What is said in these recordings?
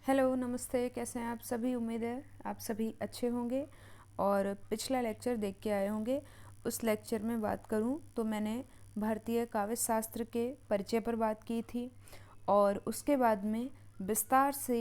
Hello, नमस्ते। कैसे हैं आप सभी? उम्मीद है आप सभी अच्छे होंगे और पिछला लेक्चर देख के आए होंगे। उस लेक्चर में बात करूं तो मैंने भारतीय काव्य शास्त्र के परिचय पर बात की थी और उसके बाद में विस्तार से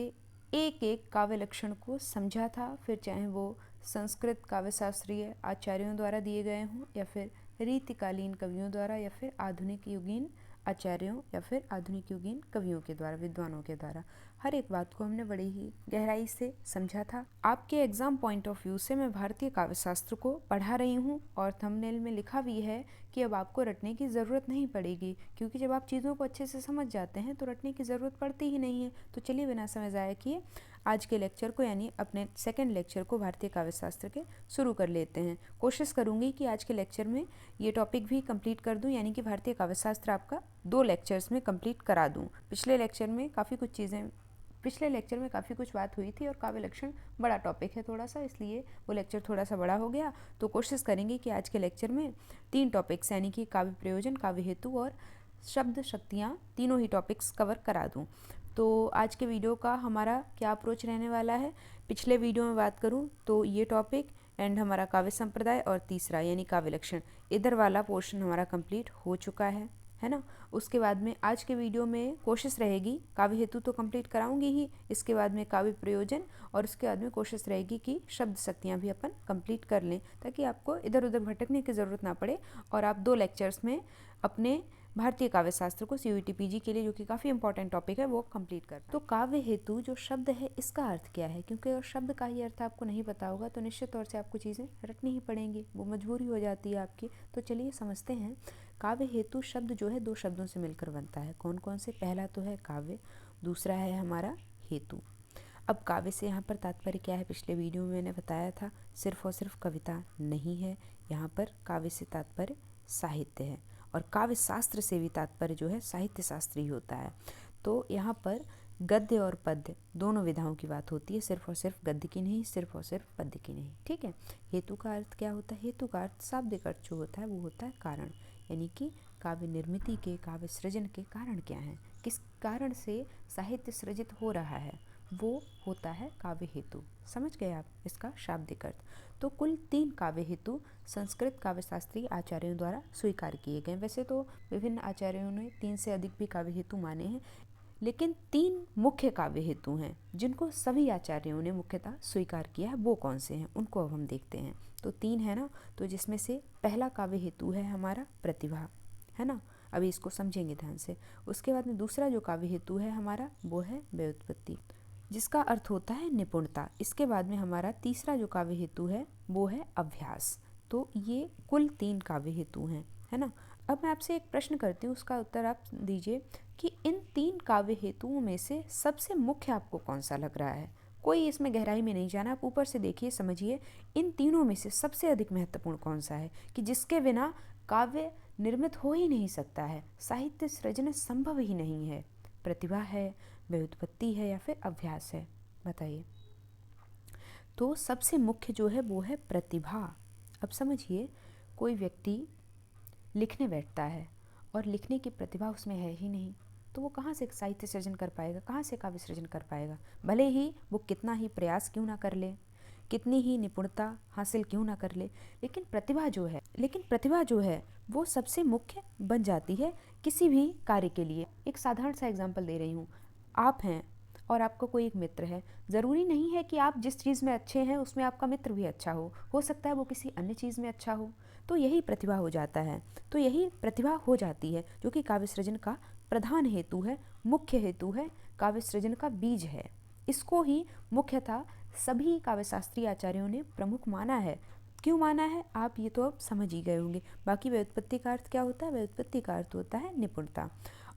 एक एक काव्य लक्षण को समझा था, फिर चाहे वो संस्कृत काव्य शास्त्रीय आचार्यों द्वारा दिए गए हों या फिर रीतिकालीन कवियों द्वारा या फिर आधुनिक युगीन आचार्यों या फिर आधुनिक युगीन कवियों के द्वारा, विद्वानों के द्वारा। हर एक बात को हमने बड़ी ही गहराई से समझा था। आपके एग्जाम पॉइंट ऑफ व्यू से मैं भारतीय काव्य शास्त्र को पढ़ा रही हूँ और थंबनेल में लिखा भी है कि अब आपको रटने की ज़रूरत नहीं पड़ेगी, क्योंकि जब आप चीज़ों को अच्छे से समझ जाते हैं तो रटने की ज़रूरत पड़ती ही नहीं है। तो चलिए बिना समय ज़ाया किए आज के लेक्चर को, यानी अपने सेकंड लेक्चर को भारतीय काव्य शास्त्र के शुरू कर लेते हैं। कोशिश करूंगी कि आज के लेक्चर में ये टॉपिक भी कंप्लीट कर दूं, यानी कि भारतीय काव्य शास्त्र आपका 2 लेक्चर्स में कंप्लीट करा दूं। पिछले लेक्चर में काफ़ी कुछ बात हुई थी और काव्य लक्षण बड़ा टॉपिक है थोड़ा सा, इसलिए वो लेक्चर थोड़ा सा बड़ा हो गया। तो कोशिश करेंगे कि आज के लेक्चर में 3 टॉपिक्स, यानी कि काव्य प्रयोजन, काव्य हेतु और शब्द शक्तियाँ, तीनों ही टॉपिक्स कवर करा दूँ। तो आज के वीडियो का हमारा क्या अप्रोच रहने वाला है? पिछले वीडियो में बात करूँ तो ये टॉपिक एंड हमारा काव्य संप्रदाय और तीसरा यानी काव्य लक्षण, इधर वाला पोर्शन हमारा कंप्लीट हो चुका है ना। उसके बाद में आज के वीडियो में कोशिश रहेगी, काव्य हेतु तो कंप्लीट कराऊंगी ही, इसके बाद में काव्य प्रयोजन और उसके बाद में कोशिश रहेगी कि शब्द शक्तियाँ भी अपन कंप्लीट कर लें, ताकि आपको इधर उधर भटकने की ज़रूरत ना पड़े और आप 2 लेक्चर्स में अपने भारतीय काव्य शास्त्र को CUET PG के लिए, जो कि काफ़ी इंपॉर्टेंट टॉपिक है, वो कंप्लीट कर। तो काव्य हेतु जो शब्द है, इसका अर्थ क्या है? क्योंकि अगर शब्द का ही अर्थ आपको नहीं पता होगा तो निश्चित तौर से आपको चीज़ें रटनी ही पड़ेंगी, वो मजबूरी हो जाती है आपकी। तो चलिए समझते हैं। काव्य हेतु शब्द जो है 2 शब्दों से मिलकर बनता है। कौन कौन से? पहला तो है काव्य, दूसरा है हमारा हेतु। अब काव्य से यहाँ पर तात्पर्य क्या है? पिछले वीडियो में मैंने बताया था, सिर्फ और सिर्फ कविता नहीं है। यहाँ पर काव्य से तात्पर्य साहित्य है और काव्य शास्त्र से भी तात्पर्य जो है साहित्य शास्त्र ही होता है। तो यहाँ पर गद्य और पद्य दोनों विधाओं की बात होती है, सिर्फ और सिर्फ गद्य की नहीं, सिर्फ और सिर्फ पद्य की नहीं। ठीक है। हेतु का अर्थ क्या होता है? हेतु का अर्थ, शाब्दिक अर्थ जो होता है वो होता है कारण, यानी कि काव्य निर्मिति के, काव्य सृजन के कारण क्या हैं, किस कारण से साहित्य सृजित हो रहा है, वो होता है काव्य हेतु। समझ गए आप इसका शाब्दिक अर्थ? तो कुल 3 काव्य हेतु संस्कृत काव्य शास्त्रीय आचार्यों द्वारा स्वीकार किए गए। वैसे तो विभिन्न आचार्यों ने 3 से अधिक भी काव्य हेतु माने हैं, लेकिन 3 मुख्य काव्य हेतु हैं जिनको सभी आचार्यों ने मुख्यतः स्वीकार किया है। वो कौन से हैं उनको अब हम देखते हैं। तो 3 है ना, तो जिसमें से पहला काव्य हेतु है हमारा प्रतिभा, है ना। अभी इसको समझेंगे ध्यान से। उसके बाद में दूसरा जो काव्य हेतु है हमारा, वो है व्युत्पत्ति, जिसका अर्थ होता है निपुणता। इसके बाद में हमारा तीसरा जो काव्य हेतु है वो है अभ्यास। तो ये कुल 3 काव्य हेतु हैं, है ना। अब मैं आपसे एक प्रश्न करती हूँ, उसका उत्तर आप दीजिए कि इन 3 काव्य हेतुओं में से सबसे मुख्य आपको कौन सा लग रहा है? कोई इसमें गहराई में नहीं जाना, आप ऊपर से देखिए, समझिए इन तीनों में से सबसे अधिक महत्वपूर्ण कौन सा है, कि जिसके बिना काव्य निर्मित हो ही नहीं सकता है, साहित्य सृजन संभव ही नहीं है। प्रतिभा है, व्युत्पत्ति है या फिर अभ्यास है? बताइए। तो सबसे मुख्य जो है वो है प्रतिभा। अब समझिए, कोई व्यक्ति लिखने बैठता है और लिखने की प्रतिभा उसमें है ही नहीं, तो वो कहाँ से साहित्य सृजन कर पाएगा, कहाँ से काव्य सृजन कर पाएगा? भले ही वो कितना ही प्रयास क्यों ना कर ले, कितनी ही निपुणता हासिल क्यों ना कर ले, लेकिन प्रतिभा जो है वो सबसे मुख्य बन जाती है किसी भी कार्य के लिए। एक साधारण सा एग्जांपल दे रही हूँ। आप हैं और आपका कोई एक मित्र है। ज़रूरी नहीं है कि आप जिस चीज़ में अच्छे हैं उसमें आपका मित्र भी अच्छा हो सकता है वो किसी अन्य चीज़ में अच्छा हो। तो यही प्रतिभा हो जाता है, तो यही प्रतिभा हो जाती है जो कि काव्य सृजन का प्रधान हेतु है, मुख्य हेतु है, काव्य सृजन का बीज है। इसको ही मुख्यतः सभी काव्य शास्त्रीय आचार्यों ने प्रमुख माना है। क्यों माना है आप ये तो अब समझ ही गए होंगे। बाकी व्युत्पत्ति का अर्थ क्या होता है? व्युत्पत्ति का अर्थ होता है निपुणता।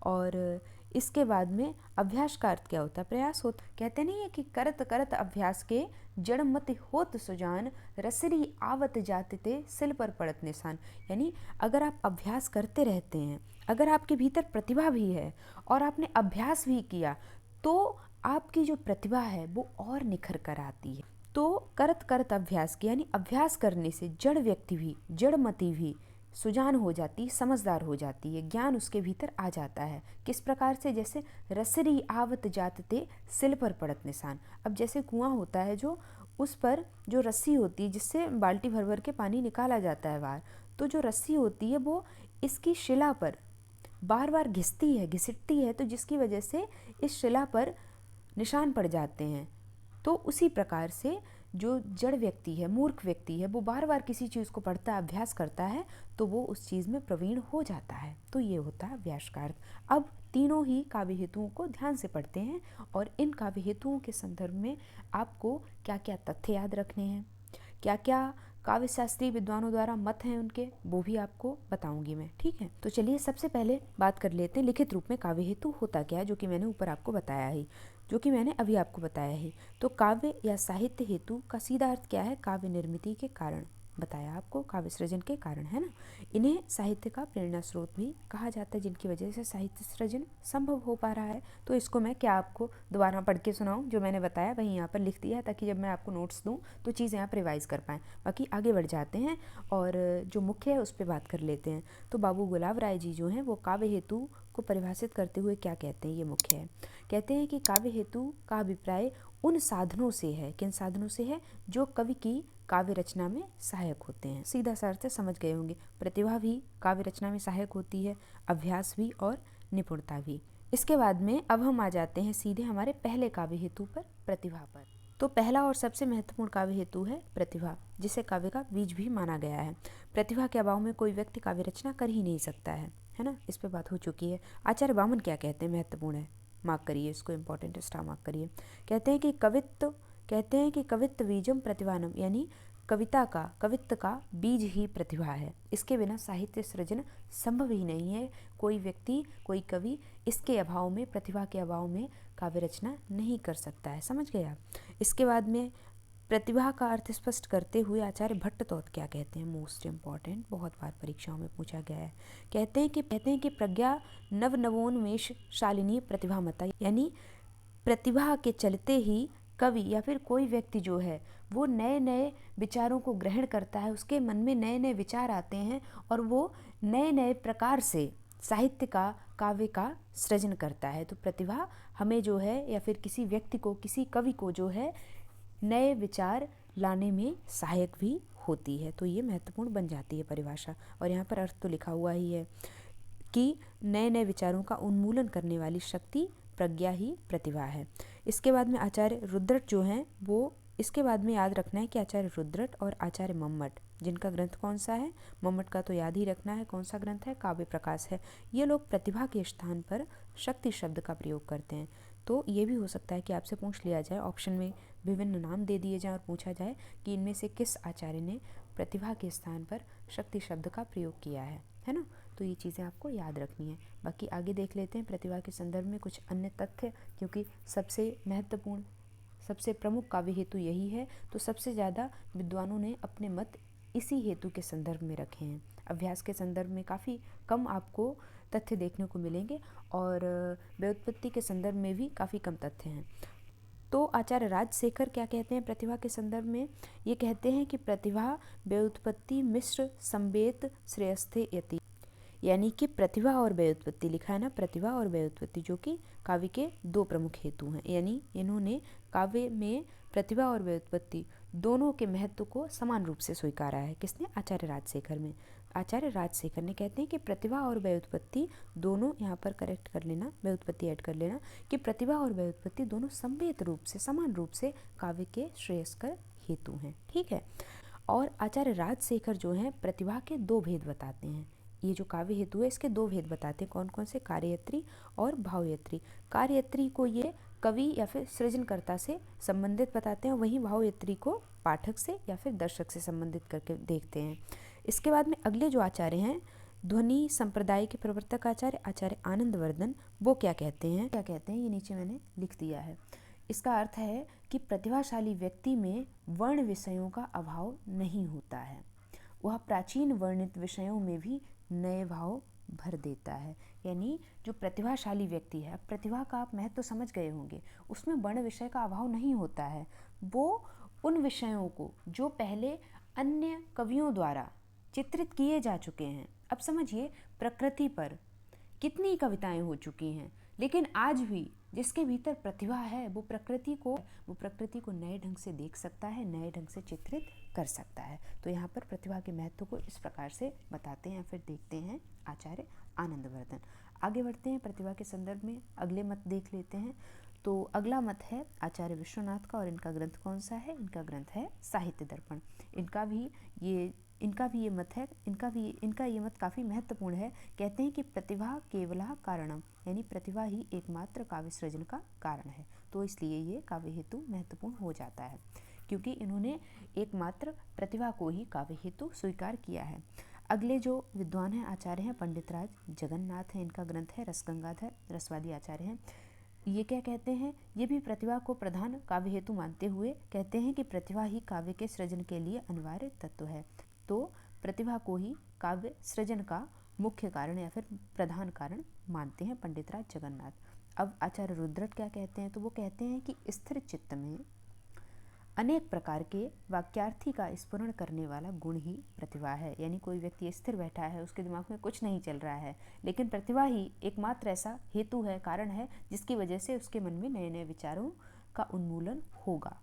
और इसके बाद में अभ्यास का अर्थ क्या होता है? प्रयास होता। कहते नहीं है कि करत करत अभ्यास के जड़ मत होत सुजान, रसरी आवत जाते सिल पर पड़त निशान। यानी अगर आप अभ्यास करते रहते हैं, अगर आपके भीतर प्रतिभा भी है और आपने अभ्यास भी किया, तो आपकी जो प्रतिभा है वो और निखर कर आती है। तो करत करत अभ्यास की, यानी अभ्यास करने से जड़ व्यक्ति भी, जड़मति भी सुजान हो जाती है, समझदार हो जाती है, ज्ञान उसके भीतर आ जाता है। किस प्रकार से? जैसे रसरी आवत जात ते सिल पर पड़त निशान। अब जैसे कुआं होता है जो, उस पर जो रस्सी होती है जिससे बाल्टी भर भर के पानी निकाला जाता है बाहर, तो जो रस्सी होती है वो इसकी शिला पर बार बार घिसती है, घिसटती है, तो जिसकी वजह से इस शिला पर निशान पड़ जाते हैं। तो उसी प्रकार से जो जड़ व्यक्ति है, मूर्ख व्यक्ति है, वो बार बार किसी चीज़ को पढ़ता है, अभ्यास करता है, तो वो उस चीज़ में प्रवीण हो जाता है। तो ये होता है अभ्यास का अर्थ। अब तीनों ही काव्य हेतुओं को ध्यान से पढ़ते हैं और इन काव्य हेतुओं के संदर्भ में आपको क्या क्या तथ्य याद रखने हैं, क्या क्या काव्य शास्त्रीय विद्वानों द्वारा मत हैं उनके, वो भी आपको बताऊंगी मैं। ठीक है, तो चलिए सबसे पहले बात कर लेते हैं लिखित रूप में काव्य हेतु होता क्या है, जो कि मैंने ऊपर आपको बताया ही, जो कि मैंने अभी आपको बताया है। तो काव्य या साहित्य हेतु का सीधा अर्थ क्या है? काव्य निर्मिति के कारण, बताया आपको, काव्य सृजन के कारण, है ना। इन्हें साहित्य का प्रेरणा स्रोत भी कहा जाता है, जिनकी वजह से साहित्य सृजन संभव हो पा रहा है। तो इसको मैं क्या आपको दोबारा पढ़ के सुनाऊं? जो मैंने बताया वही यहाँ पर लिख दिया है, ताकि जब मैं आपको नोट्स दूं तो चीज़ें आप रिवाइज कर पाएँ। बाकी आगे बढ़ जाते हैं और जो मुख्य है उस पर बात कर लेते हैं। तो बाबू गुलाब राय जी जो हैं वो काव्य हेतु को परिभाषित करते हुए क्या कहते हैं, ये मुख्य है। कहते हैं कि काव्य हेतु का अभिप्राय उन साधनों से है, किन साधनों से है? जो कवि की काव्य रचना में सहायक होते हैं। सीधा सा अर्थ समझ गए होंगे। प्रतिभा भी काव्य रचना में सहायक होती है, अभ्यास भी और निपुणता भी। इसके बाद में अब हम आ जाते हैं सीधे हमारे पहले काव्य हेतु पर, प्रतिभा पर। तो पहला और सबसे महत्वपूर्ण काव्य हेतु है प्रतिभा, जिसे काव्य का बीज भी माना गया है। प्रतिभा के अभाव में कोई व्यक्ति काव्य रचना कर ही नहीं सकता है ना। इस पर बात हो चुकी है। आचार्य बामन क्या कहते हैं? महत्वपूर्ण है, मार्क करिए इसको, इंपॉर्टेंट स्टार मार्क करिए। कहते हैं कि कवित्व बीजम प्रतिभानम, यानी कवित्व का बीज ही प्रतिभा है। इसके बिना साहित्य सृजन संभव ही नहीं है। कोई व्यक्ति, कोई कवि इसके अभाव में, प्रतिभा के अभाव में काव्य रचना नहीं कर सकता है। समझ गए आप? इसके बाद में प्रतिभा का अर्थ स्पष्ट करते हुए आचार्य भट्टतोत क्या कहते हैं? मोस्ट इम्पॉर्टेंट, बहुत बार परीक्षाओं में पूछा गया है। कहते हैं कि प्रज्ञा नवोन्मेष शालिनी प्रतिभा मता, यानी प्रतिभा के चलते ही कवि या फिर कोई व्यक्ति जो है वो नए नए विचारों को ग्रहण करता है, उसके मन में नए नए विचार आते हैं और वो नए नए प्रकार से साहित्य का, काव्य का सृजन करता है। तो प्रतिभा हमें जो है, या फिर किसी व्यक्ति को, किसी कवि को जो है, नए विचार लाने में सहायक भी होती है। तो ये महत्वपूर्ण बन जाती है परिभाषा। और यहाँ पर अर्थ तो लिखा हुआ ही है कि नए नए विचारों का उन्मूलन करने वाली शक्ति प्रज्ञा ही प्रतिभा है। इसके बाद में आचार्य रुद्रट जो हैं वो, इसके बाद में याद रखना है कि आचार्य रुद्रट और आचार्य मम्मट, जिनका ग्रंथ कौन सा है? मम्मट का तो याद ही रखना है, कौन सा ग्रंथ है? काव्य प्रकाश है। ये लोग प्रतिभा के स्थान पर शक्ति शब्द का प्रयोग करते हैं। तो ये भी हो सकता है कि आपसे पूछ लिया जाए, ऑप्शन में विभिन्न नाम दे दिए जाएं और पूछा जाए कि इनमें से किस आचार्य ने प्रतिभा के स्थान पर शक्ति शब्द का प्रयोग किया है ना। तो ये चीज़ें आपको याद रखनी है। बाकी आगे देख लेते हैं प्रतिभा के संदर्भ में कुछ अन्य तथ्य, क्योंकि सबसे महत्वपूर्ण, सबसे प्रमुख काव्य हेतु यही है। तो सबसे ज़्यादा विद्वानों ने अपने मत इसी हेतु के संदर्भ में रखे हैं। अभ्यास के संदर्भ में काफ़ी कम आपको तथ्य देखने को मिलेंगे और व्युत्पत्ति के संदर्भ में भी काफ़ी कम तथ्य हैं। तो आचार्य राजशेखर क्या कहते हैं प्रतिभा के संदर्भ में? ये कहते हैं कि प्रतिभा व्युत्पत्ति मिश्र संवेत श्रेयस्थे यति, यानी कि प्रतिभा और व्युत्पत्ति, लिखा है ना, प्रतिभा और व्युत्पत्ति, जो कि काव्य के दो प्रमुख हेतु हैं। यानी इन्होंने काव्य में प्रतिभा और व्युत्पत्ति दोनों के महत्व को समान रूप से स्वीकारा है। किसने? आचार्य राजशेखर में। आचार्य राजशेखर ने कहते हैं कि प्रतिभा और व्युत्पत्ति दोनों, यहाँ पर करेक्ट कर लेना, व्युत्पत्ति ऐड कर लेना, कि प्रतिभा और व्युत्पत्ति दोनों संवेत रूप से, समान रूप से काव्य के श्रेयस्कर हेतु हैं। ठीक है। और आचार्य राजशेखर जो हैं प्रतिभा के दो भेद बताते हैं। ये जो काव्य हेतु है इसके दो भेद बताते हैं। कौन कौन से? कार्यत्री और भावयत्री। कार्यत्री को ये कवि या फिर सृजनकर्ता से संबंधित बताते हैं, वहीं भावयत्री को पाठक से या फिर दर्शक से संबंधित करके देखते हैं। इसके बाद में अगले जो आचार्य हैं, ध्वनि संप्रदाय के प्रवर्तक आचार्य आनंदवर्धन, वो क्या कहते हैं? ये नीचे मैंने लिख दिया है। इसका अर्थ है कि प्रतिभाशाली व्यक्ति में वर्ण विषयों का अभाव नहीं होता है, वह प्राचीन वर्णित विषयों में भी नए भाव भर देता है। यानी जो प्रतिभाशाली व्यक्ति है, प्रतिभा का आप महत्व समझ गए होंगे, उसमें वर्ण विषय का अभाव नहीं होता है। वो उन विषयों को जो पहले अन्य कवियों द्वारा चित्रित किए जा चुके हैं। अब समझिए प्रकृति पर कितनी कविताएं हो चुकी हैं, लेकिन आज भी जिसके भीतर प्रतिभा है वो प्रकृति को नए ढंग से देख सकता है, नए ढंग से चित्रित कर सकता है। तो यहाँ पर प्रतिभा के महत्व को इस प्रकार से बताते हैं, फिर देखते हैं आचार्य आनंदवर्धन। आगे बढ़ते हैं, प्रतिभा के संदर्भ में अगले मत देख लेते हैं। तो अगला मत है आचार्य विश्वनाथ का, और इनका ग्रंथ कौन सा है? इनका ग्रंथ है साहित्य दर्पण। इनका भी ये मत है, इनका ये मत काफ़ी महत्वपूर्ण है। कहते हैं कि प्रतिभा केवला कारणम, यानी प्रतिभा ही एकमात्र काव्य सृजन का कारण है। तो इसलिए ये काव्य हेतु महत्वपूर्ण हो जाता है, क्योंकि इन्होंने एकमात्र प्रतिभा को ही काव्य हेतु स्वीकार किया है। अगले जो विद्वान हैं आचार्य हैं पंडित राज जगन्नाथ हैं। इनका ग्रंथ है रसगंगाधर, रसवादी आचार्य हैं। ये क्या कहते हैं? ये भी प्रतिभा को प्रधान काव्य हेतु मानते हुए कहते हैं कि प्रतिभा ही काव्य के सृजन के लिए अनिवार्य तत्व है। तो प्रतिभा को ही काव्य सृजन का मुख्य कारण या फिर प्रधान कारण मानते हैं पंडित राज जगन्नाथ। अब आचार्य रुद्रट क्या कहते हैं? तो वो कहते हैं कि स्थिर चित्त में अनेक प्रकार के वाक्यार्थी का स्फुरण करने वाला गुण ही प्रतिभा है। यानी कोई व्यक्ति स्थिर बैठा है, उसके दिमाग में कुछ नहीं चल रहा है, लेकिन प्रतिभा ही एकमात्र ऐसा हेतु है, कारण है, जिसकी वजह से उसके मन में नए नए विचारों का उन्मूलन होगा।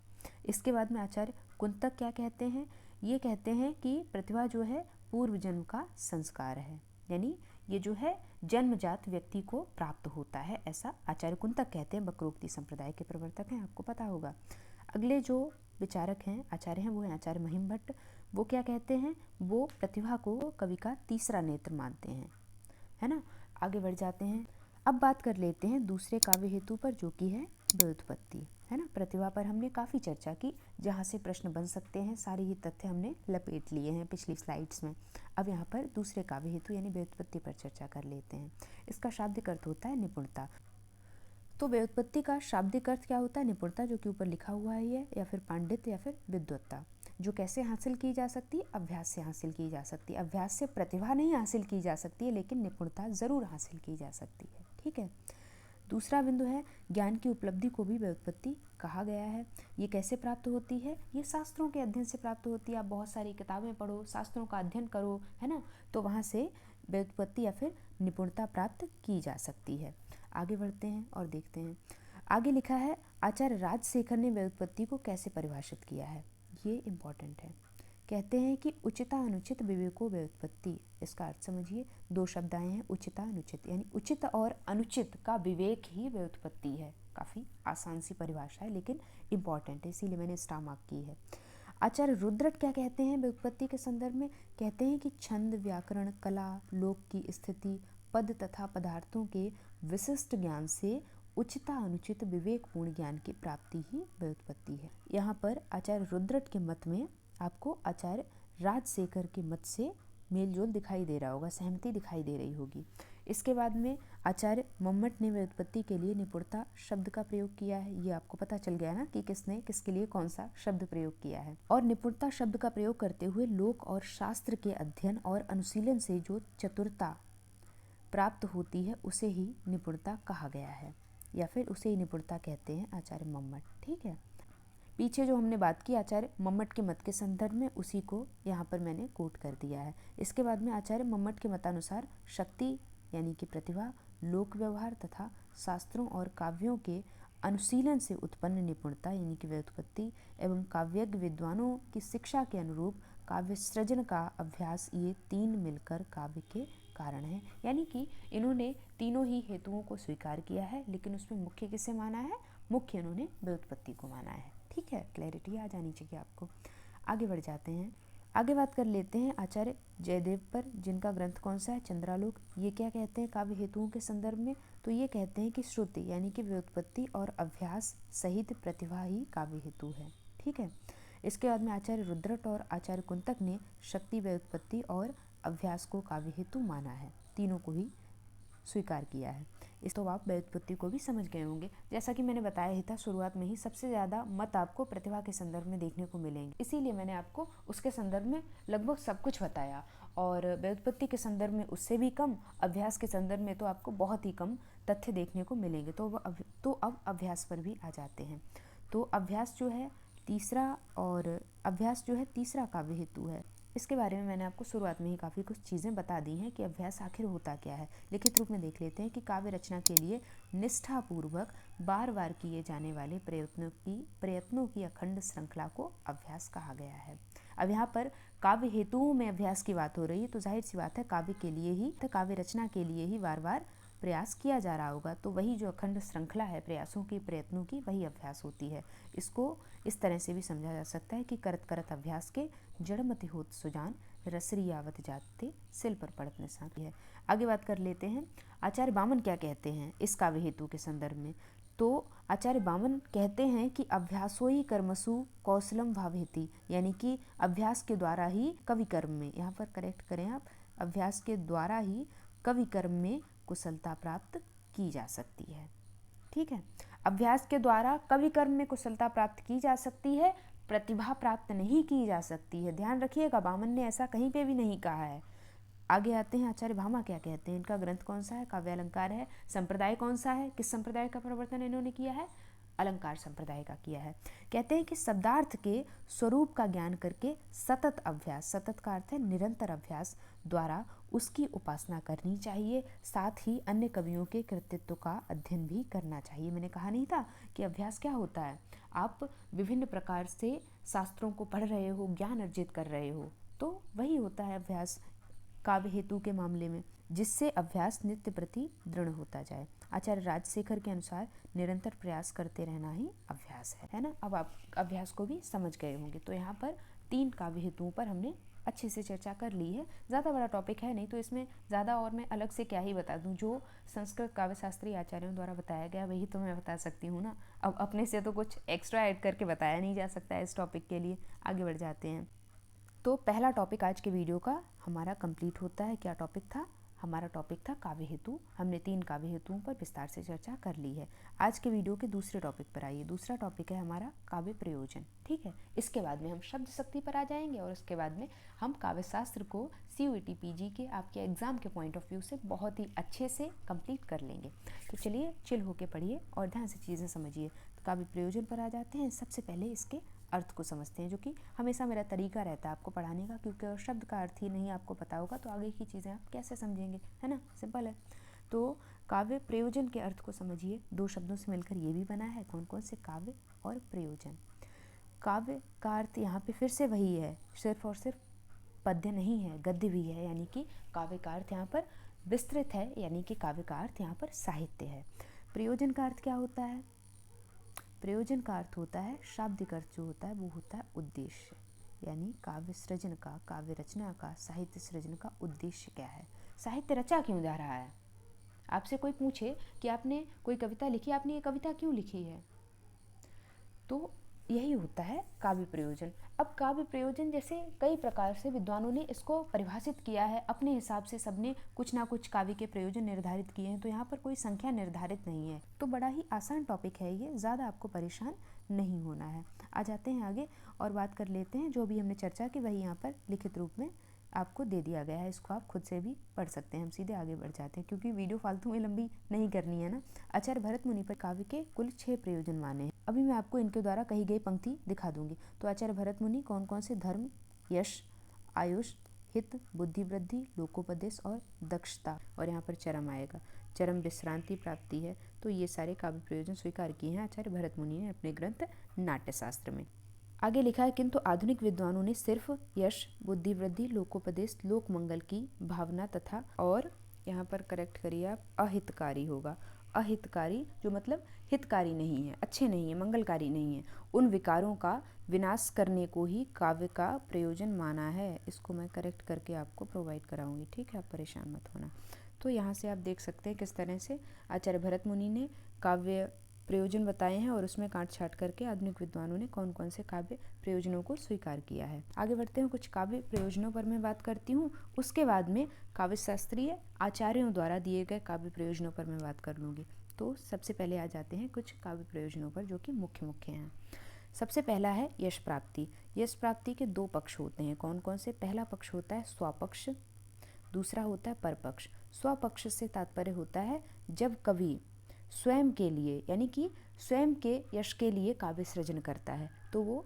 इसके बाद में आचार्य कुंतक क्या कहते हैं? ये कहते हैं कि प्रतिभा जो है पूर्व जन्म का संस्कार है, यानी ये जो है जन्मजात व्यक्ति को प्राप्त होता है, ऐसा आचार्य कुंतक कहते हैं। वक्रोक्ति संप्रदाय के प्रवर्तक हैं, आपको पता होगा। अगले जो विचारक हैं आचार्य हैं वो हैं आचार्य महिम भट्ट। वो क्या कहते हैं? वो प्रतिभा को कवि का तीसरा नेत्र मानते हैं, है ना। आगे बढ़ जाते हैं। अब बात कर लेते हैं दूसरे काव्य हेतु पर, जो कि है व्युत्पत्ति, है ना। प्रतिभा पर हमने काफ़ी चर्चा की, जहाँ से प्रश्न बन सकते हैं सारे ही तथ्य हमने लपेट लिए हैं पिछली स्लाइड्स में। अब यहाँ पर दूसरे काव्य हेतु यानी व्युत्पत्ति पर चर्चा कर लेते हैं। इसका शाब्दिक अर्थ होता है निपुणता। तो व्युत्पत्ति का शाब्दिक अर्थ क्या होता है? निपुणता, जो कि ऊपर लिखा हुआ है ये, या फिर पांडित्य या फिर विद्वत्ता, जो कैसे हासिल की जा सकती है? अभ्यास से हासिल की जा सकती है। अभ्यास से प्रतिभा नहीं हासिल की जा सकती है, लेकिन निपुणता ज़रूर हासिल की जा सकती है, ठीक है। दूसरा बिंदु है ज्ञान की उपलब्धि को भी व्युत्पत्ति कहा गया है। ये कैसे प्राप्त होती है? ये शास्त्रों के अध्ययन से प्राप्त होती है। आप बहुत सारी किताबें पढ़ो, शास्त्रों का अध्ययन करो, है ना, तो वहाँ से व्युत्पत्ति या फिर निपुणता प्राप्त की जा सकती है। आगे बढ़ते हैं और देखते हैं। आगे लिखा है आचार्य राजशेखर ने व्युत्पत्ति को कैसे परिभाषित किया है। ये इम्पॉर्टेंट है। कहते हैं कि उचिता अनुचित विवेको व्युत्पत्ति। इसका अर्थ समझिए, दो शब्द आए हैं, उचिता अनुचित, यानी उचित और अनुचित का विवेक ही व्युत्पत्ति है। काफ़ी आसान सी परिभाषा है, लेकिन इम्पॉर्टेंट है, इसीलिए मैंने स्टार मार्क की है। आचार्य रुद्रट क्या कहते हैं व्युत्पत्ति के संदर्भ में? कहते हैं कि छंद, व्याकरण, कला, लोक की स्थिति, पद तथा पदार्थों के विशिष्ट ज्ञान से उचिता अनुचित विवेकपूर्ण ज्ञान की प्राप्ति ही व्युत्पत्ति है। यहाँ पर आचार्य रुद्रट के मत में आपको आचार्य राजशेखर के मत से मेलजोल दिखाई दे रहा होगा, सहमति दिखाई दे रही होगी। इसके बाद में आचार्य मम्मट ने व्युत्पत्ति के लिए निपुणता शब्द का प्रयोग किया है। ये आपको पता चल गया ना कि किसने किसके लिए कौन सा शब्द प्रयोग किया है। और निपुणता शब्द का प्रयोग करते हुए लोक और शास्त्र के अध्ययन और अनुशीलन से जो चतुरता प्राप्त होती है उसे ही निपुणता कहा गया है, या फिर उसे ही निपुणता कहते हैं आचार्य मम्मट, ठीक है। पीछे जो हमने बात की आचार्य मम्मट के मत के संदर्भ में, उसी को यहाँ पर मैंने कोट कर दिया है। इसके बाद में आचार्य मम्मट के मतानुसार शक्ति यानी कि प्रतिभा, लोक व्यवहार तथा शास्त्रों और काव्यों के अनुशीलन से उत्पन्न निपुणता यानी कि व्युत्पत्ति एवं काव्यज्ञ विद्वानों की शिक्षा के अनुरूप काव्य सृजन का अभ्यास, ये तीन मिलकर काव्य के कारण है। यानी कि इन्होंने तीनों ही हेतुओं को स्वीकार किया है, लेकिन उसमें मुख्य किसे माना है? मुख्य इन्होंने व्युत्पत्ति को माना है, ठीक है। क्लैरिटी आ जानी चाहिए आपको। आगे बढ़ जाते हैं। आगे बात कर लेते हैं आचार्य जयदेव पर, जिनका ग्रंथ कौन सा है? चंद्रालोक। ये क्या कहते हैं काव्य हेतुओं के संदर्भ में? तो ये कहते हैं कि श्रुति यानी कि व्युत्पत्ति और अभ्यास सहित प्रतिभा ही काव्य हेतु है, ठीक है। इसके बाद में आचार्य रुद्रट और आचार्य कुंतक ने शक्ति, व्युत्पत्ति और अभ्यास को काव्य हेतु माना है, तीनों को ही स्वीकार किया है। इस तो आप व्युत्पत्ति को भी समझ गए होंगे। जैसा कि मैंने बताया ही था शुरुआत में ही, सबसे ज़्यादा मत आपको प्रतिभा के संदर्भ में देखने को मिलेंगे, इसीलिए मैंने आपको उसके संदर्भ में लगभग सब कुछ बताया। और व्युत्पत्ति के संदर्भ में उससे भी कम, अभ्यास के संदर्भ में तो आपको बहुत ही कम तथ्य देखने को मिलेंगे। तो अब अभ्यास पर भी आ जाते हैं। तो अभ्यास जो है तीसरा काव्य हेतु है। इसके बारे में मैंने आपको शुरुआत में ही काफ़ी कुछ चीज़ें बता दी हैं कि अभ्यास आखिर होता क्या है। लिखित रूप में देख लेते हैं कि काव्य रचना के लिए निष्ठापूर्वक बार बार किए जाने वाले प्रयत्नों की अखंड श्रृंखला को अभ्यास कहा गया है। अब यहाँ पर काव्य हेतुओं में अभ्यास की बात हो रही है, तो जाहिर सी बात है काव्य रचना के लिए ही बार बार प्रयास किया जा रहा होगा। तो वही जो अखंड श्रृंखला है प्रयासों की, प्रयत्नों की, वही अभ्यास होती है। इसको इस तरह से भी समझा जा सकता है कि करत करत अभ्यास के जड़मति होत सुजान, रसरी आवत जाते सिल पर पड़त निशान है। आगे बात कर लेते हैं आचार्य बामन क्या कहते हैं इस काव्य हेतु के संदर्भ में। तो आचार्य बामन कहते हैं कि अभ्यासोई कर्मसु कौशलम भावेति, यानी कि अभ्यास के द्वारा ही कवि कर्म में, यहाँ पर करेक्ट करें आप, अभ्यास के द्वारा ही कवि कर्म में कुशलता प्राप्त की जा सकती है। ठीक है, अभ्यास के द्वारा कवि कर्म में कुशलता प्राप्त की जा सकती है, प्रतिभा प्राप्त नहीं की जा सकती है। ध्यान रखिएगा, बामन ने ऐसा कहीं पे भी नहीं कहा है। आगे आते हैं आचार्य भामा क्या कहते हैं। इनका ग्रंथ कौन सा है? काव्यालंकार है। संप्रदाय कौन सा है? किस संप्रदाय का प्रवर्तन इन्होंने किया है? अलंकार संप्रदाय का किया है। कहते हैं कि शब्दार्थ के स्वरूप का ज्ञान करके सतत अभ्यास, सतत का अर्थ है निरंतर अभ्यास द्वारा उसकी उपासना करनी चाहिए। साथ ही अन्य कवियों के कृतित्व का अध्ययन भी करना चाहिए। मैंने कहा नहीं था कि अभ्यास क्या होता है? आप विभिन्न प्रकार से शास्त्रों को पढ़ रहे हो, ज्ञान अर्जित कर रहे हो, तो वही होता है अभ्यास काव्य हेतु के मामले में, जिससे अभ्यास नित्य प्रति दृढ़ होता जाए। आचार्य राजशेखर के अनुसार निरंतर प्रयास करते रहना ही अभ्यास है ना। अब आप अभ्यास को भी समझ गए होंगे। तो यहाँ पर 3 काव्य हेतुओं पर हमने अच्छे से चर्चा कर ली है। ज़्यादा बड़ा टॉपिक है नहीं, तो इसमें ज़्यादा और मैं अलग से क्या ही बता दूँ। जो संस्कृत काव्य शास्त्री आचार्यों द्वारा बताया गया वही तो मैं बता सकती हूँ ना। अब अपने से तो कुछ एक्स्ट्रा ऐड करके बताया नहीं जा सकता है इस टॉपिक के लिए। आगे बढ़ जाते हैं। तो पहला टॉपिक आज के वीडियो का हमारा कंप्लीट होता है। क्या टॉपिक था? हमारा टॉपिक था काव्य हेतु। हमने 3 काव्य हेतुओं पर विस्तार से चर्चा कर ली है। आज के वीडियो के दूसरे टॉपिक पर आइए। दूसरा टॉपिक है हमारा काव्य प्रयोजन। ठीक है, इसके बाद में हम शब्द शक्ति पर आ जाएंगे और उसके बाद में हम काव्य शास्त्र को CUET PG के आपके एग्जाम के पॉइंट ऑफ व्यू से बहुत ही अच्छे से कंप्लीट कर लेंगे। तो चलिए चिल होके पढ़िए और ध्यान से चीज़ें समझिए। तो काव्य प्रयोजन पर आ जाते हैं। सबसे पहले इसके अर्थ को समझते हैं, जो कि हमेशा मेरा तरीका रहता है आपको पढ़ाने का, क्योंकि अगर शब्द का अर्थ ही नहीं आपको पता होगा तो आगे की चीज़ें आप कैसे समझेंगे, है ना। सिंपल है। तो काव्य प्रयोजन के अर्थ को समझिए। 2 शब्दों से मिलकर ये भी बना है। कौन कौन से? काव्य और प्रयोजन। काव्य का अर्थ यहाँ पे फिर से वही है, सिर्फ और सिर्फ पद्य नहीं है, गद्य भी है। यानी कि काव्य का अर्थ यहाँ पर विस्तृत है, यानी कि काव्य का अर्थ यहाँ पर साहित्य है। प्रयोजन का अर्थ क्या होता है? प्रयोजन का अर्थ होता है, शाब्दिक अर्थ जो होता है वो होता है उद्देश्य। यानी काव्य सृजन का, काव्य रचना का, साहित्य सृजन का उद्देश्य क्या है? साहित्य रचा क्यों जा रहा है? आपसे कोई पूछे कि आपने कोई कविता लिखी, आपने ये कविता क्यों लिखी है, तो यही होता है काव्य प्रयोजन। अब काव्य प्रयोजन जैसे कई प्रकार से विद्वानों ने इसको परिभाषित किया है अपने हिसाब से। सबने कुछ ना कुछ काव्य के प्रयोजन निर्धारित किए हैं, तो यहाँ पर कोई संख्या निर्धारित नहीं है। तो बड़ा ही आसान टॉपिक है ये, ज़्यादा आपको परेशान नहीं होना है। आ जाते हैं आगे और बात कर लेते हैं। जो भी हमने चर्चा की वही यहाँ पर लिखित रूप में आपको दे दिया गया है। इसको आप खुद से भी पढ़ सकते हैं। हम सीधे आगे बढ़ जाते हैं क्योंकि वीडियो फालतू में लंबी नहीं करनी है ना। आचार्य भरत मुनि पर काव्य के कुल 6 प्रयोजन माने हैं। अभी मैं आपको इनके द्वारा कही गई पंक्ति दिखा दूंगी। तो आचार्य भरत मुनि कौन कौन से? धर्म, यश, आयुष, हित, बुद्धि वृद्धि, लोकोपदेश और दक्षता। और यहाँ पर चरम आएगा, चरम विश्रांति प्राप्ति है। तो ये सारे काव्य प्रयोजन स्वीकार किए हैं आचार्य भरत मुनि ने अपने ग्रंथ नाट्यशास्त्र में। आगे लिखा है, किंतु आधुनिक विद्वानों ने सिर्फ यश, बुद्धि वृद्धि, लोकोपदेश, लोक मंगल की भावना तथा, और यहाँ पर करेक्ट करिए आप, अहितकारी होगा। अहितकारी जो मतलब हितकारी नहीं है, अच्छे नहीं है, मंगलकारी नहीं है, उन विकारों का विनाश करने को ही काव्य का प्रयोजन माना है। इसको मैं करेक्ट करके आपको प्रोवाइड कराऊंगी, ठीक है, आप परेशान मत होना। तो यहाँ से आप देख सकते हैं किस तरह से आचार्य भरत मुनि ने काव्य प्रयोजन बताए हैं और उसमें काट छाट करके आधुनिक विद्वानों ने कौन कौन से काव्य प्रयोजनों को स्वीकार किया है। आगे बढ़ते हैं, कुछ काव्य प्रयोजनों पर मैं बात करती हूँ। उसके बाद में काव्य शास्त्रीय आचार्यों द्वारा दिए गए काव्य प्रयोजनों पर मैं बात कर लूँगी। तो सबसे पहले आ जाते हैं कुछ काव्य प्रयोजनों पर जो कि मुख्य मुख्य हैं। सबसे पहला है यश प्राप्ति। यश प्राप्ति के 2 पक्ष होते हैं। कौन कौन से? पहला पक्ष होता है स्वपक्ष, दूसरा होता है परपक्ष। स्वपक्ष से तात्पर्य होता है जब कवि स्वयं के लिए, यानी कि स्वयं के यश के लिए काव्य सृजन करता है, तो वो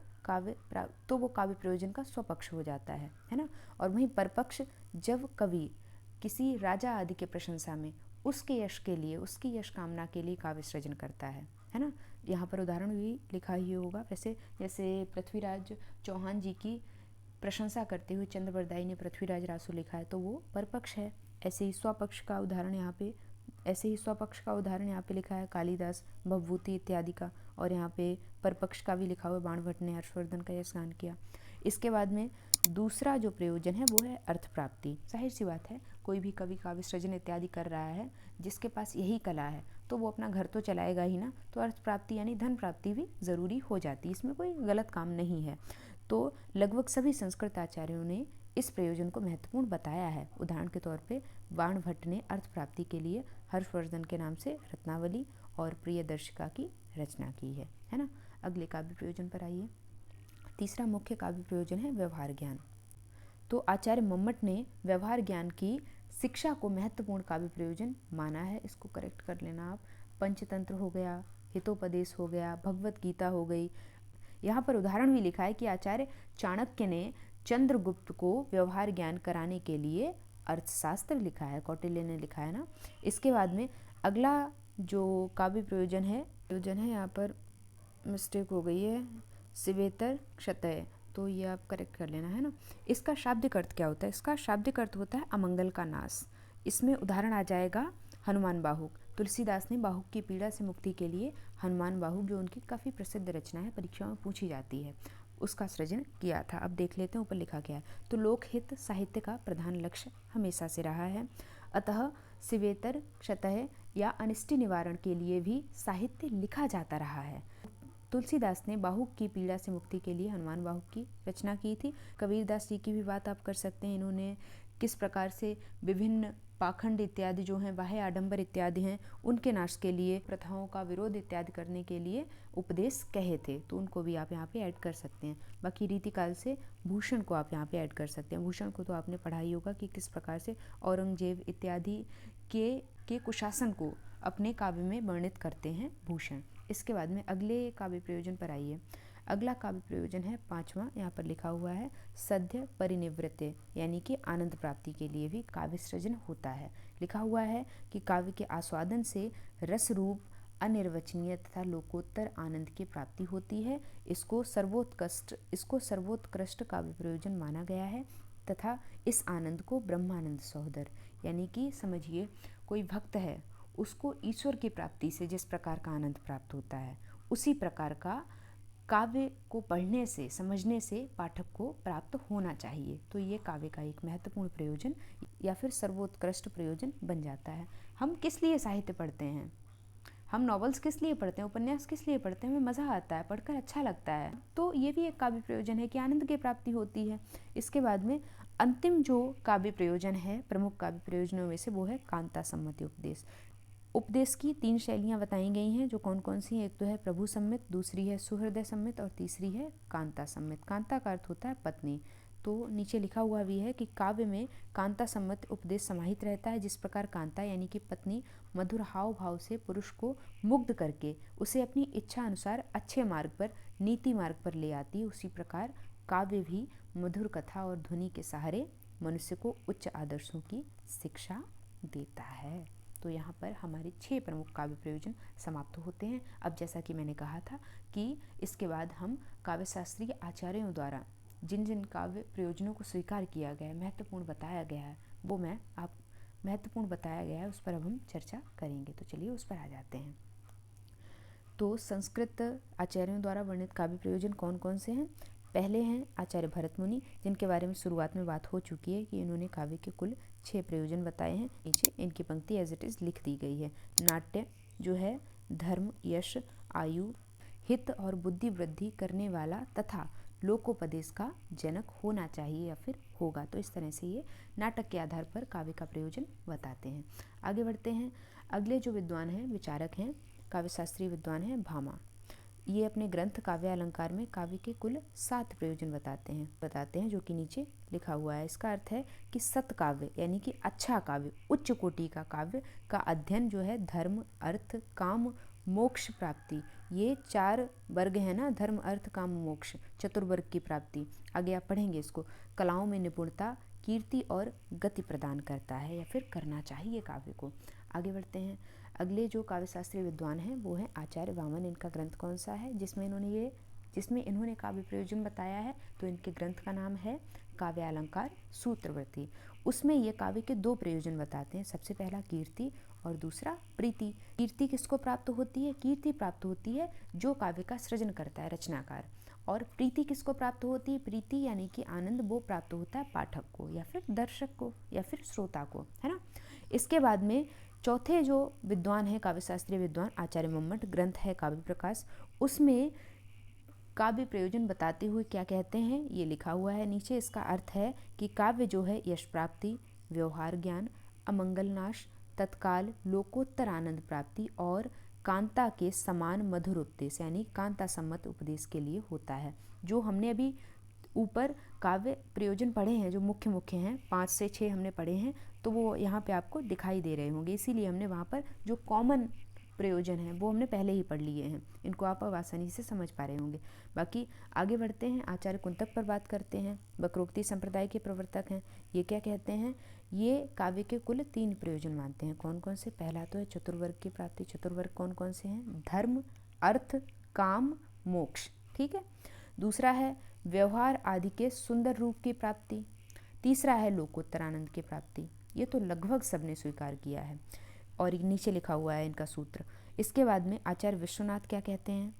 तो वो काव्य प्रयोजन का स्वपक्ष हो जाता है ना। और वहीं परपक्ष, जब कवि किसी राजा आदि के प्रशंसा में उसके यश के लिए, उसकी यश कामना के लिए काव्य सृजन करता है ना। यहाँ पर उदाहरण भी लिखा ही होगा, वैसे जैसे पृथ्वीराज चौहान जी की प्रशंसा करते हुए चंद्रबरदाई ने पृथ्वीराज रासो लिखा है, तो वो परपक्ष है। ऐसे ही स्वपक्ष का उदाहरण यहाँ पे लिखा है कालिदास भवभूति इत्यादि का, और यहाँ पे परपक्ष का भी लिखा हुआ बाणभट्ट ने हर्षवर्धन का यश गान किया। इसके बाद में दूसरा जो प्रयोजन है वो है अर्थ प्राप्ति। जाहिर सी बात है, कोई भी कवि काव्य सृजन इत्यादि कर रहा है, जिसके पास यही कला है, तो वो अपना घर तो चलाएगा ही ना, तो अर्थ प्राप्ति यानी धन प्राप्ति भी ज़रूरी हो जाती है, इसमें कोई गलत काम नहीं है। तो लगभग सभी संस्कृत आचार्यों ने इस प्रयोजन को महत्वपूर्ण बताया है। उदाहरण के तौर पे बाणभट्ट ने अर्थ प्राप्ति के लिए हर्षवर्धन के नाम से रत्नावली और प्रियदर्शिका की रचना की है ना। अगले काव्य प्रयोजन पर आइए। तीसरा मुख्य काव्य प्रयोजन है व्यवहार ज्ञान। तो आचार्य मम्मट ने व्यवहार ज्ञान की शिक्षा को महत्वपूर्ण काव्य प्रयोजन माना है। इसको करेक्ट कर लेना आप। पंचतंत्र हो गया, हितोपदेश हो गया, भगवत गीता हो गई। यहाँ पर उदाहरण भी लिखा है कि आचार्य चाणक्य ने चंद्रगुप्त को व्यवहार ज्ञान कराने के लिए अर्थशास्त्र लिखा है, कौटिल्य ने लिखा है ना। इसके बाद में अगला जो काव्य प्रयोजन है यहाँ पर मिस्टेक हो गई है, शिवेतर क्षतय, तो ये आप करेक्ट कर लेना है ना। इसका शाब्दिक अर्थ क्या होता है? इसका शाब्दिक अर्थ होता है अमंगल का नाश। इसमें उदाहरण आ जाएगा हनुमान बाहुक। तुलसीदास ने बाहुक की पीड़ा से मुक्ति के लिए हनुमान बाहुक, जो उनकी काफ़ी प्रसिद्ध रचना है, परीक्षाओं में पूछी जाती है, उसका सृजन किया था। अब देख लेते हैं ऊपर लिखा क्या है। तो लोकहित साहित्य का प्रधान लक्ष्य हमेशा से रहा है, अतः शिवेतर क्षतः या अनिष्टि निवारण के लिए भी साहित्य लिखा जाता रहा है। तुलसीदास ने बाहुक की पीड़ा से मुक्ति के लिए हनुमान बाहुक की रचना की थी। कबीरदास जी की भी बात आप कर सकते हैं। इन्होंने किस प्रकार से विभिन्न पाखंड इत्यादि जो हैं, बाह्य आडंबर इत्यादि हैं, उनके नाश के लिए, प्रथाओं का विरोध इत्यादि करने के लिए उपदेश कहे थे, तो उनको भी आप यहाँ पे ऐड कर सकते हैं। बाकी रीतिकाल से भूषण को आप यहाँ पे ऐड कर सकते हैं। भूषण को तो आपने पढ़ा ही होगा कि किस प्रकार से औरंगजेब इत्यादि के कुशासन को अपने काव्य में वर्णित करते हैं भूषण। इसके बाद में अगले काव्य प्रयोजन पर आइए। अगला काव्य प्रयोजन है पांचवा, यहाँ पर लिखा हुआ है सद्य परिनिवृत्ति, यानी कि आनंद प्राप्ति के लिए भी काव्य सृजन होता है। लिखा हुआ है कि काव्य के आस्वादन से रस रूप अनिर्वचनीय तथा लोकोत्तर आनंद की प्राप्ति होती है। इसको सर्वोत्कृष्ट काव्य प्रयोजन माना गया है तथा इस आनंद को ब्रह्मानंद सहोदर, यानी कि समझिए कोई भक्त है, उसको ईश्वर की प्राप्ति से जिस प्रकार का आनंद प्राप्त होता है, उसी प्रकार का काव्य को पढ़ने से, समझने से पाठक को प्राप्त होना चाहिए। तो ये काव्य का एक महत्वपूर्ण प्रयोजन या फिर सर्वोत्कृष्ट प्रयोजन बन जाता है। हम किस लिए साहित्य पढ़ते हैं? हम नॉवेल्स किस लिए पढ़ते हैं, उपन्यास किस लिए पढ़ते हैं? हमें मज़ा आता है, पढ़कर अच्छा लगता है। तो ये भी एक काव्य प्रयोजन है कि आनंद की प्राप्ति होती है। इसके बाद में अंतिम जो काव्य प्रयोजन है, प्रमुख काव्य प्रयोजनों में से, वो है कांता सम्मति उपदेश। उपदेश की 3 शैलियाँ बताई गई हैं, जो कौन कौन सी हैं? एक तो है प्रभु सम्मित, दूसरी है सुहृदय सम्मित और तीसरी है कांता सम्मित। कांता का अर्थ होता है पत्नी। तो नीचे लिखा हुआ भी है कि काव्य में कांता सम्मत उपदेश समाहित रहता है। जिस प्रकार कांता यानी कि पत्नी मधुर हाव भाव से पुरुष को मुग्ध करके उसे अपनी इच्छा अनुसार अच्छे मार्ग पर, नीति मार्ग पर ले आती है, उसी प्रकार काव्य भी मधुर कथा और ध्वनि के सहारे मनुष्य को उच्च आदर्शों की शिक्षा देता है। तो यहाँ पर हमारे 6 प्रमुख काव्य प्रयोजन समाप्त होते हैं। अब जैसा कि मैंने कहा था कि इसके बाद हम काव्यशास्त्रीय आचार्यों द्वारा जिन जिन काव्य प्रयोजनों को स्वीकार किया गया है, महत्वपूर्ण बताया गया है, उस पर अब हम चर्चा करेंगे। तो चलिए उस पर आ जाते हैं। तो संस्कृत आचार्यों द्वारा वर्णित काव्य प्रयोजन कौन कौन से हैं? पहले हैं आचार्य भरत मुनि, जिनके बारे में शुरुआत में बात हो चुकी है कि इन्होंने काव्य के कुल 6 प्रयोजन बताए हैं। नीचे इनकी पंक्ति एज इट इज़ लिख दी गई है। नाट्य जो है धर्म, यश, आयु, हित और बुद्धि वृद्धि करने वाला तथा लोकोपदेश का जनक होना चाहिए या फिर होगा। तो इस तरह से ये नाटक के आधार पर काव्य का प्रयोजन बताते हैं। आगे बढ़ते हैं। अगले जो विद्वान हैं, विचारक हैं, काव्यशास्त्रीय विद्वान हैं भामा। ये अपने ग्रंथ काव्य अलंकार में काव्य के कुल 7 प्रयोजन बताते हैं, जो कि नीचे लिखा हुआ है। इसका अर्थ है कि सत्काव्य यानी कि अच्छा काव्य, उच्च कोटि का काव्य का अध्ययन जो है धर्म, अर्थ, काम, मोक्ष प्राप्ति ये 4 वर्ग है ना, धर्म अर्थ काम मोक्ष, चतुर्वर्ग की प्राप्ति। आगे आप पढ़ेंगे इसको। कलाओं में निपुणता, कीर्ति और गति प्रदान करता है या फिर करना चाहिए काव्य को। आगे बढ़ते हैं। अगले जो काव्य शास्त्रीय विद्वान हैं वो हैं आचार्य वामन। इनका ग्रंथ कौन सा है जिसमें इन्होंने काव्य प्रयोजन बताया है? तो इनके ग्रंथ का नाम है काव्यालंकार सूत्रवृत्ति। उसमें ये काव्य के 2 प्रयोजन बताते हैं। सबसे पहला कीर्ति और दूसरा प्रीति। कीर्ति किसको प्राप्त होती है? कीर्ति प्राप्त होती है जो काव्य का सृजन करता है, रचनाकार। और प्रीति किसको प्राप्त होती है? प्रीति यानी कि आनंद वो प्राप्त होता है पाठक को या फिर दर्शक को या फिर श्रोता को, है ना। इसके बाद में चौथे जो विद्वान है काव्यशास्त्रीय विद्वान आचार्य मम्मट, ग्रंथ है काव्य प्रकाश। उसमें काव्य प्रयोजन बताते हुए क्या कहते हैं ये लिखा हुआ है नीचे। इसका अर्थ है कि काव्य जो है यश प्राप्ति, व्यवहार ज्ञान, अमंगल नाश, तत्काल लोकोत्तर आनंद प्राप्ति और कांता के समान मधुर उपदेश यानी कांता सम्मत उपदेश के लिए होता है। जो हमने अभी ऊपर काव्य प्रयोजन पढ़े हैं, जो मुख्य मुख्य हैं, 5 से 6 हमने पढ़े हैं, तो वो यहाँ पे आपको दिखाई दे रहे होंगे। इसीलिए हमने वहाँ पर जो कॉमन प्रयोजन है वो हमने पहले ही पढ़ लिए हैं। इनको आप अब आसानी से समझ पा रहे होंगे। बाकी आगे बढ़ते हैं। आचार्य कुंतक पर बात करते हैं। वक्रोक्ति संप्रदाय के प्रवर्तक हैं। ये क्या कहते हैं? ये काव्य के कुल 3 प्रयोजन मानते हैं। कौन कौन से? पहला तो है चतुर्वर्ग की प्राप्ति। चतुर्वर्ग कौन कौन से हैं? धर्म, अर्थ, काम, मोक्ष। ठीक है। दूसरा है व्यवहार आदि के सुंदर रूप की प्राप्ति। तीसरा है लोकोत्तर आनंद की प्राप्ति। ये तो लगभग सबने स्वीकार किया है और नीचे लिखा हुआ है इनका सूत्र। इसके बाद में आचार्य विश्वनाथ क्या कहते हैं?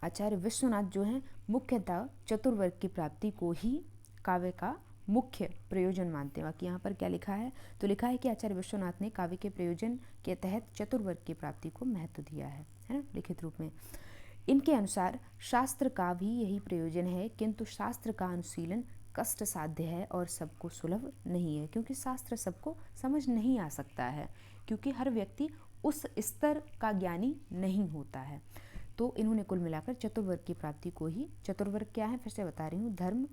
आचार्य विश्वनाथ जो हैं मुख्यतः चतुर्वर्ग की प्राप्ति को ही काव्य का मुख्य प्रयोजन मानते हैं। बाकी यहाँ पर क्या लिखा है? तो लिखा है कि आचार्य विश्वनाथ ने काव्य के प्रयोजन के तहत चतुर्वर्ग की प्राप्ति को महत्व दिया है ना, लिखित रूप में। इनके अनुसार शास्त्र का भी यही प्रयोजन है, किंतु शास्त्र का अनुशीलन कष्ट साध्य है और सबको सुलभ नहीं है, क्योंकि शास्त्र सबको समझ नहीं आ सकता है, क्योंकि हर व्यक्ति उस स्तर का ज्ञानी नहीं होता है। तो इन्होंने कुल मिलाकर चतुर्वर्ग की प्राप्ति को ही, चतुर्वर्ग क्या है फिर से बता रही हूँ, धर्म,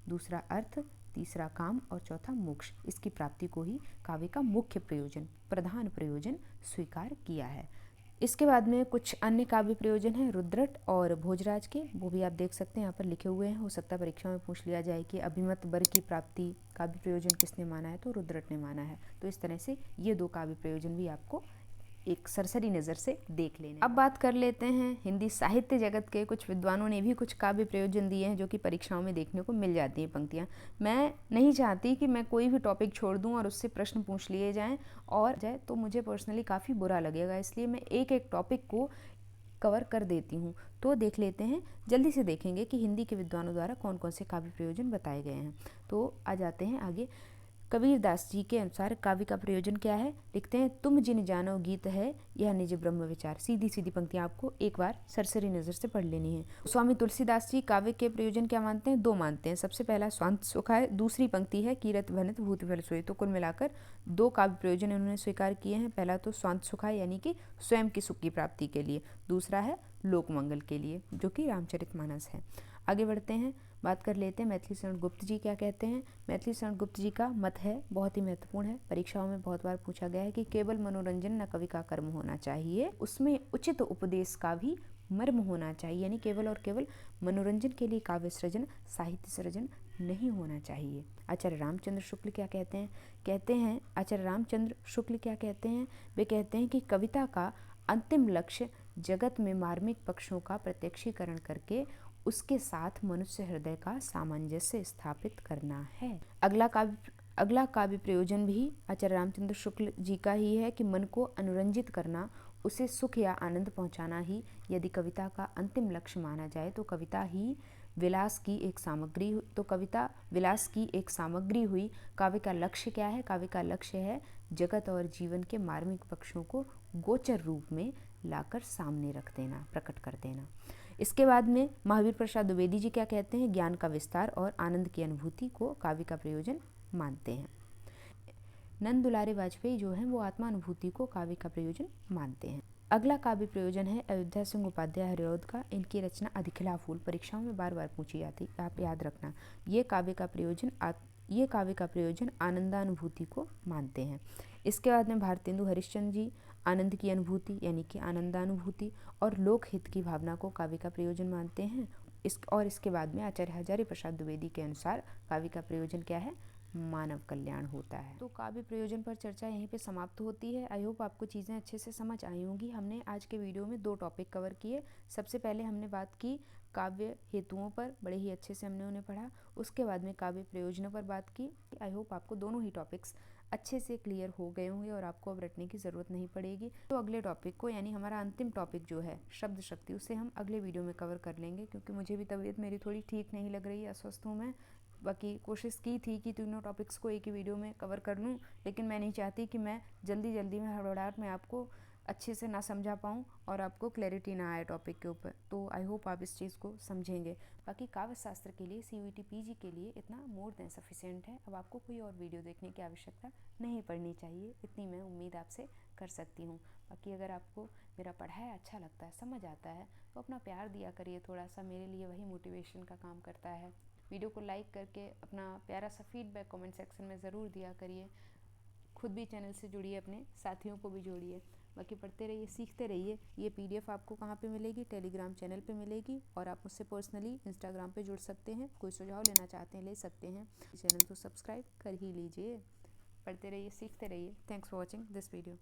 दूसरा अर्थ, तीसरा काम और चौथा मोक्ष, इसकी प्राप्ति को ही काव्य का मुख्य प्रयोजन, प्रधान प्रयोजन स्वीकार किया है। इसके बाद में कुछ अन्य काव्य प्रयोजन हैं रुद्रट और भोजराज के, वो भी आप देख सकते हैं यहाँ पर लिखे हुए हैं। हो सकता है परीक्षा में पूछ लिया जाए कि अभिमत वर्ग की प्राप्ति काव्य प्रयोजन किसने माना है? तो रुद्रट ने माना है। तो इस तरह से ये 2 काव्य प्रयोजन भी आपको एक सरसरी नज़र से देख लेने। अब बात कर लेते हैं हिंदी साहित्य जगत के कुछ विद्वानों ने भी कुछ काव्य प्रयोजन दिए हैं जो कि परीक्षाओं में देखने को मिल जाती हैं पंक्तियाँ। मैं नहीं चाहती कि मैं कोई भी टॉपिक छोड़ दूं और उससे प्रश्न पूछ लिए जाएं और जाए तो मुझे पर्सनली काफ़ी बुरा लगेगा, इसलिए मैं एक एक टॉपिक को कवर कर देती हूँ। तो देख लेते हैं, जल्दी से देखेंगे कि हिंदी के विद्वानों द्वारा कौन कौन से काव्य प्रयोजन बताए गए हैं। तो आ जाते हैं आगे। कबीरदास जी के अनुसार काव्य का प्रयोजन क्या है? लिखते हैं, तुम जिन जानो गीत है यह निज ब्रह्म विचार। सीधी सीधी पंक्तियां आपको एक बार सरसरी नज़र से पढ़ लेनी है। स्वामी तुलसीदास जी काव्य के प्रयोजन क्या मानते हैं? 2 मानते हैं। सबसे पहला स्वांत सुख है, दूसरी पंक्ति है कीरत भनित भूत भल सोई। तो कुल मिलाकर 2 काव्य प्रयोजन इन्होंने स्वीकार किए हैं। पहला तो स्वांत सुखाय यानी कि स्वयं की सुख की प्राप्ति के लिए, दूसरा है लोक मंगल के लिए जो कि रामचरितमानस है। आगे बढ़ते हैं, बात कर लेते हैं मैथिली शरण गुप्त जी क्या कहते हैं। मैथिली शरण गुप्त जी का मत है, बहुत ही महत्वपूर्ण है, परीक्षाओं में बहुत बार पूछा गया है कि केवल मनोरंजन न कवि का कर्म होना चाहिए, उसमें उचित उपदेश का भी मर्म होना चाहिए, यानी केवल और केवल मनोरंजन के लिए काव्य सृजन, साहित्य सृजन नहीं होना चाहिए। आचार्य रामचंद्र शुक्ल क्या कहते हैं? कहते हैं आचार्य रामचंद्र शुक्ल क्या कहते हैं? वे कहते हैं कि कविता का अंतिम लक्ष्य जगत में मार्मिक पक्षों का प्रत्यक्षीकरण करके उसके साथ मनुष्य हृदय का सामंजस्य स्थापित करना है। अगला काव्य प्रयोजन भी आचार्य रामचंद्र शुक्ल जी का ही है कि मन को अनुरंजित करना, उसे सुख या आनंद पहुंचाना ही यदि कविता का अंतिम लक्ष्य माना जाए तो कविता विलास की एक सामग्री हुई। काव्य का लक्ष्य क्या है? काव्य का लक्ष्य है जगत और जीवन के मार्मिक पक्षों को गोचर रूप में लाकर सामने रख देना, प्रकट कर देना। इसके बाद में महावीर प्रसाद द्विवेदी जी क्या कहते हैं? ज्ञान का विस्तार और आनंद की अनुभूति को काव्य का प्रयोजन मानते हैं। नंद दुलारे वाजपेयी जो हैं वो आत्मानुभूति को काव्य का प्रयोजन मानते हैं। अगला काव्य प्रयोजन है अयोध्या सिंह उपाध्याय हरिऔध का। इनकी रचना अधिखिला फूल परीक्षाओं में बार बार पूछी जाती, आप याद रखना। ये काव्य का प्रयोजन आनंदानुभूति को मानते हैं। इसके बाद में भारतेंदु हरिश्चंद्र जी आनंद की अनुभूति यानी कि आनंदानुभूति और लोकहित की भावना को काव्य का प्रयोजन मानते हैं। इसके बाद में आचार्य हजारी प्रसाद द्विवेदी के अनुसार काव्य का प्रयोजन क्या है? मानव कल्याण होता है। तो काव्य प्रयोजन पर चर्चा यहीं पे समाप्त होती है। आई होप आपको चीज़ें अच्छे से समझ आई होंगी। हमने आज के वीडियो में 2 टॉपिक कवर किए। सबसे पहले हमने बात की काव्य हेतुओं पर, बड़े ही अच्छे से हमने उन्हें पढ़ा। उसके बाद में काव्य प्रयोजनों पर बात की। आई होप आपको दोनों ही टॉपिक्स अच्छे से क्लियर हो गए होंगे और आपको अब रटने की ज़रूरत नहीं पड़ेगी। तो अगले टॉपिक को, यानी हमारा अंतिम टॉपिक जो है शब्द शक्ति, उसे हम अगले वीडियो में कवर कर लेंगे, क्योंकि मुझे भी तबीयत मेरी थोड़ी ठीक नहीं लग रही है, अस्वस्थ हूँ मैं। बाकी कोशिश की थी कि तीनों टॉपिक्स को एक ही वीडियो में कवर कर लूँ, लेकिन मैं नहीं चाहती कि मैं जल्दी में हड़बड़ाहट में आपको अच्छे से ना समझा पाऊँ और आपको क्लैरिटी ना आए टॉपिक के ऊपर। तो आई होप आप इस चीज़ को समझेंगे। बाकी काव्य शास्त्र के लिए CUET PG के लिए इतना मोर देन सफिशिएंट है। अब आपको कोई और वीडियो देखने की आवश्यकता नहीं पड़नी चाहिए, इतनी मैं उम्मीद आपसे कर सकती हूँ। बाकी अगर आपको मेरा पढ़ाया अच्छा लगता है, समझ आता है, तो अपना प्यार दिया करिए थोड़ा सा, मेरे लिए वही मोटिवेशन का काम करता है। वीडियो को लाइक करके अपना प्यारा सा फीडबैक कमेंट सेक्शन में ज़रूर दिया करिए। खुद भी चैनल से जुड़िए, अपने साथियों को भी जोड़िए। बाकी पढ़ते रहिए, सीखते रहिए। ये PDF आपको कहाँ पे मिलेगी? टेलीग्राम चैनल पे मिलेगी, और आप मुझसे पर्सनली इंस्टाग्राम पे जुड़ सकते हैं। कोई सुझाव लेना चाहते हैं ले सकते हैं। चैनल तो सब्सक्राइब कर ही लीजिए। पढ़ते रहिए, सीखते रहिए। Thanks for watching this video.